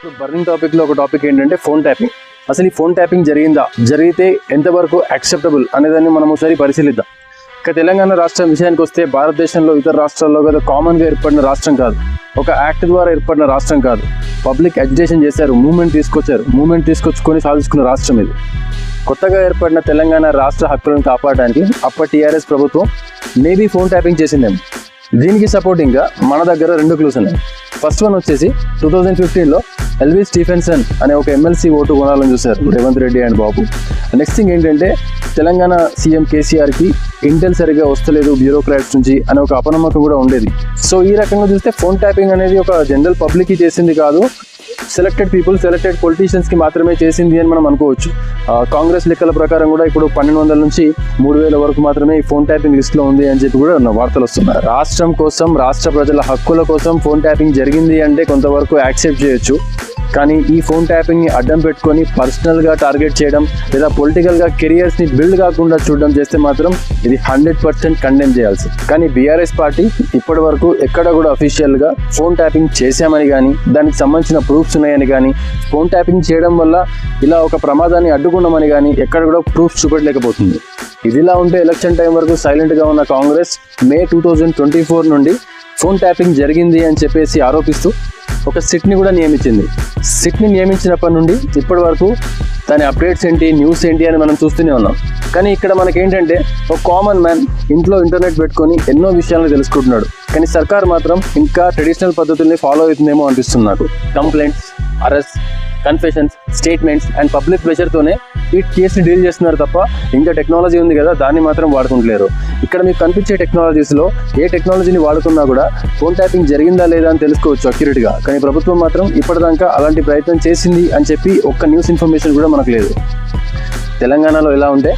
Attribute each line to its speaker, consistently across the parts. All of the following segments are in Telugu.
Speaker 1: ఇప్పుడు బర్నింగ్ టాపిక్లో ఒక టాపిక్ ఏంటంటే ఫోన్ ట్యాపింగ్. అసలు ఈ ఫోన్ ట్యాపింగ్ జరిగిందా, జరిగితే ఎంతవరకు యాక్సెప్టబుల్ అనేదాన్ని మనం ఒకసారి పరిశీలిద్దాం. ఇక తెలంగాణ రాష్ట్రం విషయానికి వస్తే భారతదేశంలో ఇతర రాష్ట్రాల్లో కదా కామన్గా ఏర్పడిన రాష్ట్రం కాదు, ఒక యాక్ట్ ద్వారా ఏర్పడిన రాష్ట్రం కాదు. పబ్లిక్ ఎడ్యుకేషన్ చేశారు, మూవ్మెంట్ తీసుకొచ్చుకొని సాధించుకున్న రాష్ట్రం ఇది. కొత్తగా ఏర్పడిన తెలంగాణ రాష్ట్ర హక్కులను కాపాడడానికి అప్పటి టీఆర్ఎస్ ప్రభుత్వం మేబీ ఫోన్ ట్యాపింగ్ చేసిందేమో. దీనికి సపోర్టింగ్గా మన దగ్గర 2 క్లూస్ ఉన్నాయి. ఫస్ట్ వన్ వచ్చేసి 2015లో ఎల్వి స్టీఫెన్సన్ అనే ఒక ఎమ్మెల్సీ ఓటు కొనాలని చూశారు Revanth Reddy and Babu. Next thing ఏంటంటే తెలంగాణ సీఎం కేసీఆర్కి ఇంటెల్ సరిగ్గా వస్తలేదు బ్యూరోక్రాట్స్ నుంచి అనే ఒక అపనమ్మకం కూడా ఉండేది. సో ఈ రకంగా చూస్తే ఫోన్ ట్యాపింగ్ అనేది ఒక జనరల్ పబ్లిక్కి చేసింది కాదు, సెలెక్టెడ్ పీపుల్, సెలెక్టెడ్ పొలిటీషియన్స్కి మాత్రమే చేసింది అని మనం అనుకోవచ్చు. కాంగ్రెస్ లెక్కల ప్రకారం కూడా ఇప్పుడు 1200 నుంచి 3000 వరకు మాత్రమే ఈ ఫోన్ ట్యాపింగ్ లిస్ట్లో ఉంది అని చెప్పి కూడా వార్తలు వస్తున్నాయి. రాష్ట్రం కోసం, రాష్ట్ర ప్రజల హక్కుల కోసం ఫోన్ ట్యాపింగ్ జరిగింది అంటే కొంతవరకు యాక్సెప్ట్ చేయొచ్చు. కానీ ఈ ఫోన్ ట్యాపింగ్ని అడ్డం పెట్టుకొని పర్సనల్గా టార్గెట్ చేయడం లేదా పొలిటికల్గా కెరియర్స్ని బిల్డ్ కాకుండా చూడడం చేస్తే మాత్రం ఇది 100% కండెమ్ చేయాల్సి. కానీ బీఆర్ఎస్ పార్టీ ఇప్పటి వరకు ఎక్కడ కూడా అఫీషియల్గా ఫోన్ ట్యాపింగ్ చేశామని కానీ, దానికి సంబంధించిన ప్రూఫ్స్ ఉన్నాయని కానీ, ఫోన్ ట్యాపింగ్ చేయడం వల్ల ఇలా ఒక ప్రమాదాన్ని అడ్డుకున్నామని కానీ ఎక్కడ కూడా ప్రూఫ్స్ చూపెట్టలేకపోతుంది. ఇదిలా ఉంటే ఎలక్షన్ టైం వరకు సైలెంట్గా ఉన్న కాంగ్రెస్ మే 2024 నుండి ఫోన్ ట్యాపింగ్ జరిగింది అని చెప్పేసి ఆరోపిస్తూ ఒక సిట్ని కూడా నియమించింది. సిట్ని నియమించినప్పటి నుండి ఇప్పటి వరకు దాని అప్డేట్స్ ఏంటి, న్యూస్ ఏంటి అని మనం చూస్తూనే ఉన్నాం. కానీ ఇక్కడ మనకేంటంటే ఒక కామన్ మ్యాన్ ఇంట్లో ఇంటర్నెట్ పెట్టుకొని ఎన్నో విషయాలను తెలుసుకుంటున్నాడు. కానీ సర్కార్ మాత్రం ఇంకా ట్రెడిషనల్ పద్ధతుల్ని ఫాలో అవుతుందేమో అనిపిస్తుంది నాకు. Complaints, arrest, confessions, statements and public ప్రెషర్తోనే ఈ కేసుని డీల్ చేస్తున్నారు తప్ప ఇంకా టెక్నాలజీ ఉంది కదా దాన్ని మాత్రం వాడుకుంటలేరు. ఇక్కడ మీకు కనిపించే టెక్నాలజీస్లో ఏ టెక్నాలజీని వాడుకున్నా కూడా ఫోన్ ట్యాపింగ్ జరిగిందా లేదా అని తెలుసుకోవచ్చు అక్యురేట్గా. కానీ ప్రభుత్వం మాత్రం ఇప్పటిదాకా అలాంటి ప్రయత్నం చేసింది అని చెప్పి ఒక్క న్యూస్ ఇన్ఫర్మేషన్ కూడా మనకు లేదు. తెలంగాణలో ఎలా ఉంటే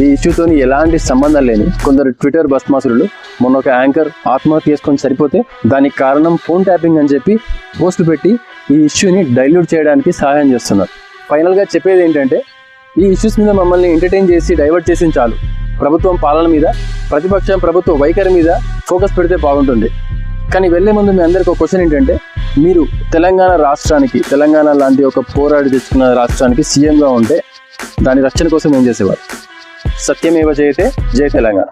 Speaker 1: ఈ ఇష్యూతో ఎలాంటి సంబంధం లేని కొందరు ట్విట్టర్ బస్మాసులు మొన్న ఒక యాంకర్ ఆత్మహత్య చేసుకొని సరిపోతే దానికి కారణం ఫోన్ ట్యాపింగ్ అని చెప్పి పోస్టులు పెట్టి ఈ ఇష్యూని డైల్యూట్ చేయడానికి సహాయం చేస్తున్నారు. ఫైనల్గా చెప్పేది ఏంటంటే ఈ ఇష్యూస్ మీద మమ్మల్ని ఎంటర్టైన్ చేసి డైవర్ట్ చేసింది చాలు. ప్రభుత్వం పాలన మీద, ప్రతిపక్షం ప్రభుత్వ వైఖరి మీద ఫోకస్ పెడితే బాగుంటుంది. కానీ వెళ్ళే ముందు మీ అందరికీ ఒక క్వశ్చన్ ఏంటంటే, మీరు తెలంగాణ రాష్ట్రానికి, తెలంగాణ లాంటి ఒక పోరాడి తెచ్చుకున్న రాష్ట్రానికి సీఎంగా ఉంటే దాని రక్షణ కోసం ఏం చేసేవారు? సత్యమేవ జయతే, జై తెలంగాణ.